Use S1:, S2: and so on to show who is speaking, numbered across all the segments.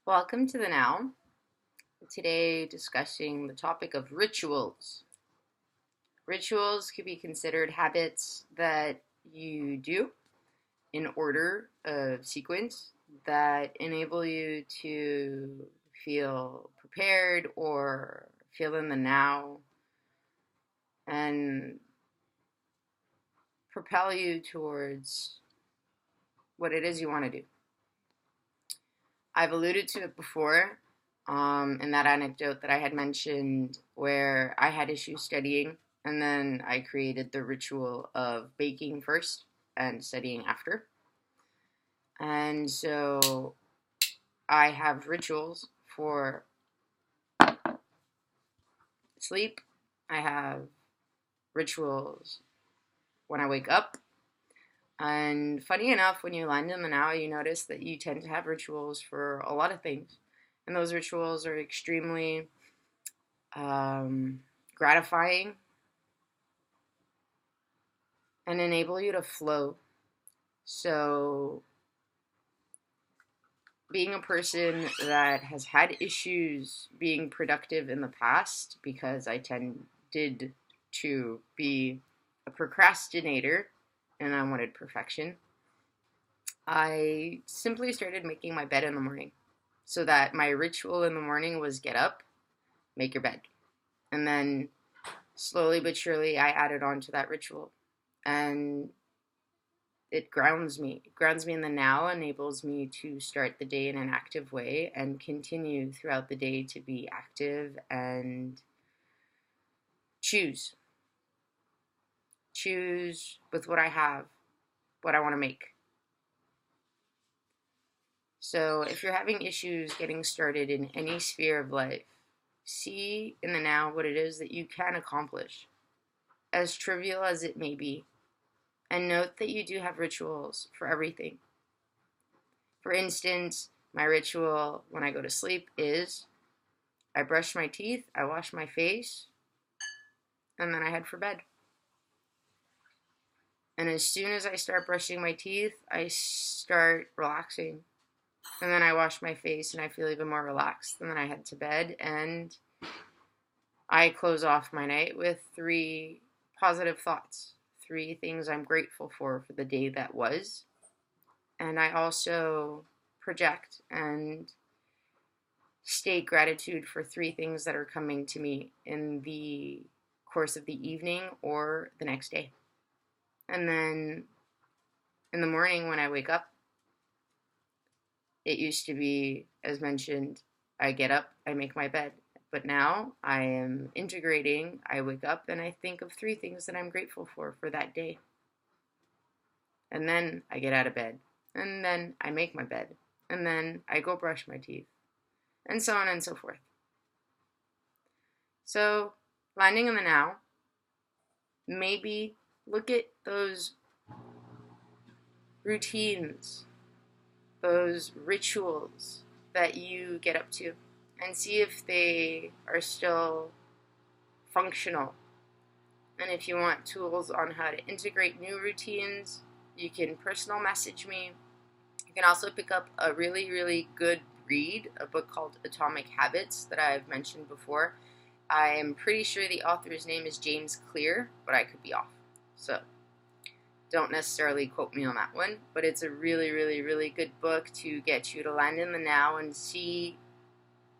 S1: Welcome to the Now. Today, discussing the topic of rituals. Rituals could be considered habits that you do in order of sequence that enable you to feel prepared or feel in the now and propel you towards what it is you want to do. I've alluded to it before in that anecdote that I had mentioned where I had issues studying and then I created the ritual of baking first and studying after. And so I have rituals for sleep. I have rituals when I wake up. And funny enough, when you land in the now, you notice that you tend to have rituals for a lot of things. And those rituals are extremely gratifying and enable you to flow. So being a person that has had issues being productive in the past, because I tended to be a procrastinator and I wanted perfection, I simply started making my bed in the morning. So that my ritual in the morning was get up, make your bed. And then slowly but surely I added on to that ritual. And it grounds me. It grounds me in the now, enables me to start the day in an active way and continue throughout the day to be active and choose. Choose with what I have, what I want to make. So if you're having issues getting started in any sphere of life, see in the now what it is that you can accomplish, as trivial as it may be. And note that you do have rituals for everything. For instance, my ritual when I go to sleep is I brush my teeth, I wash my face, and then I head for bed. And as soon as I start brushing my teeth, I start relaxing. And then I wash my face and I feel even more relaxed. And then I head to bed and I close off my night with 3 positive thoughts. 3 things I'm grateful for the day that was. And I also project and state gratitude for 3 things that are coming to me in the course of the evening or the next day. And then in the morning when I wake up, it used to be, as mentioned, I get up, I make my bed. But now I am integrating, I wake up and I think of 3 things that I'm grateful for that day. And then I get out of bed. And then I make my bed. And then I go brush my teeth. And so on and so forth. So, landing in the now, maybe look at those routines, those rituals that you get up to, and see if they are still functional. And if you want tools on how to integrate new routines, you can personal message me. You can also pick up a really, really good read, a book called Atomic Habits that I've mentioned before. I am pretty sure the author's name is James Clear, but I could be off. So don't necessarily quote me on that one, but it's a really, really, really good book to get you to land in the now and see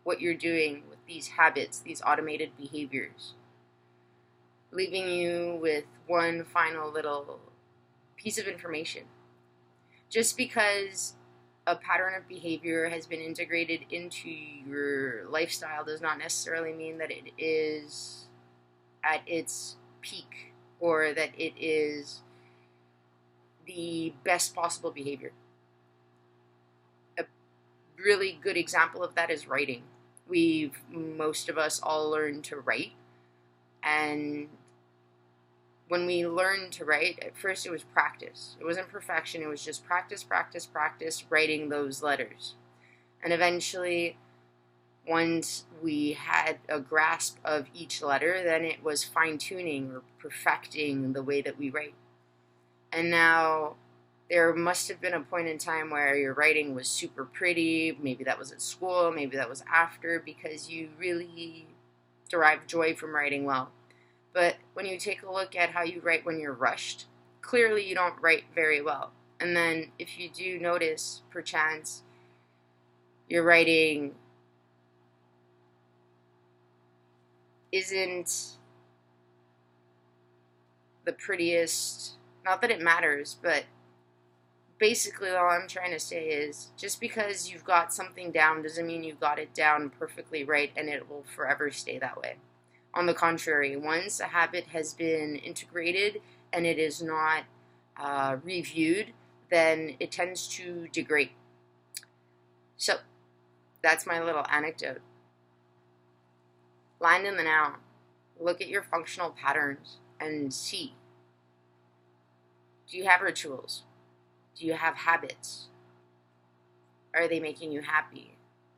S1: what you're doing with these habits, these automated behaviors. Leaving you with one final little piece of information. Just because a pattern of behavior has been integrated into your lifestyle does not necessarily mean that it is at its peak or that it is the best possible behavior. A really good example of that is writing. Most of us all learned to write, and when we learned to write, at first it was practice. It wasn't perfection, it was just practice, writing those letters. And eventually, once we had a grasp of each letter, then it was fine-tuning or perfecting the way that we write. And now there must have been a point in time where your writing was super pretty. Maybe that was at school, maybe that was after, because you really derive joy from writing well. But when you take a look at how you write when you're rushed, clearly you don't write very well. And then if you do notice, perchance, your writing isn't the prettiest, not that it matters, but basically all I'm trying to say is just because you've got something down doesn't mean you've got it down perfectly right and it will forever stay that way. On the contrary, once a habit has been integrated and it is not reviewed, then it tends to degrade. So that's my little anecdote. Land in the now. Look at your functional patterns and see. Do you have rituals? Do you have habits? Are they making you happy?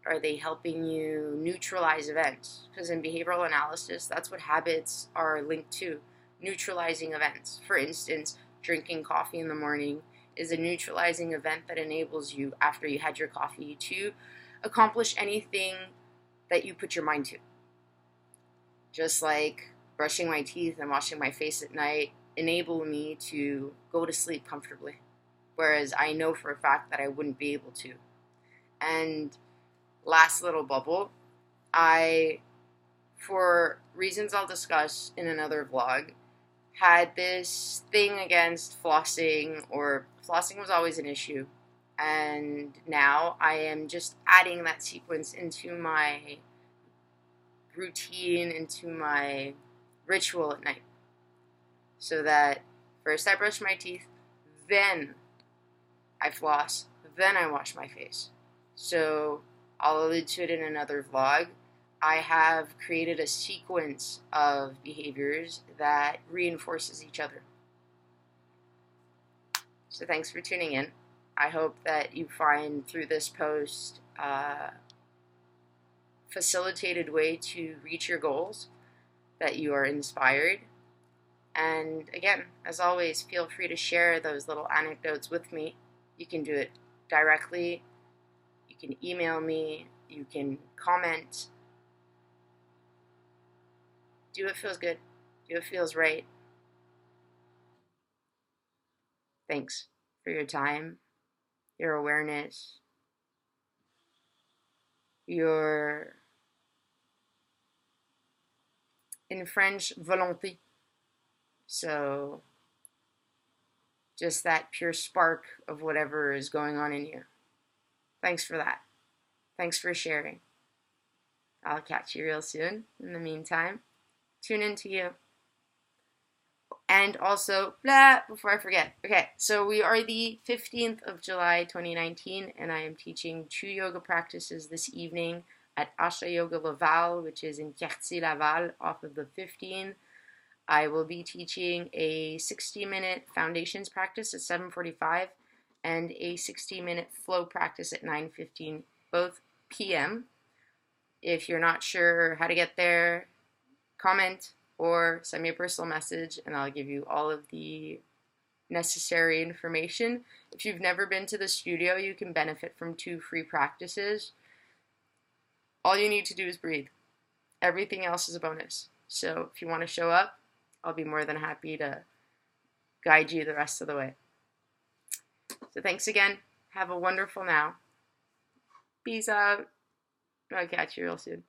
S1: Are they helping you neutralize events? Because in behavioral analysis, that's what habits are linked to, neutralizing events. For instance, drinking coffee in the morning is a neutralizing event that enables you, after you had your coffee, to accomplish anything that you put your mind to. Just like brushing my teeth and washing my face at night enable me to go to sleep comfortably, whereas I know for a fact that I wouldn't be able to. And last little bubble, for reasons I'll discuss in another vlog, had this thing against flossing, or flossing was always an issue. And now I am just adding that sequence into my routine, into my ritual at night. So that first I brush my teeth, then I floss, then I wash my face. So I'll allude to it in another vlog. I have created a sequence of behaviors that reinforces each other. So thanks for tuning in. I hope that you find through this post a facilitated way to reach your goals, that you are inspired. And again, as always, feel free to share those little anecdotes with me. You can do it directly. You can email me. You can comment. Do what feels good. Do what feels right. Thanks for your time, your awareness, your, in French, volonté. So just that pure spark of whatever is going on in you. Thanks for that. Thanks for sharing. I'll catch you real soon. In the meantime, tune into you. And also, before I forget, okay, so we are the 15th of July, 2019, and I am teaching 2 yoga practices this evening at Asha Yoga Laval, which is in Quartier Laval, off of the 15. I will be teaching a 60-minute foundations practice at 7:45 and a 60-minute flow practice at 9:15, both p.m. If you're not sure how to get there, comment or send me a personal message and I'll give you all of the necessary information. If you've never been to the studio, you can benefit from 2 free practices. All you need to do is breathe. Everything else is a bonus. So if you want to show up, I'll be more than happy to guide you the rest of the way. So thanks again. Have a wonderful now. Peace out. I'll catch you real soon.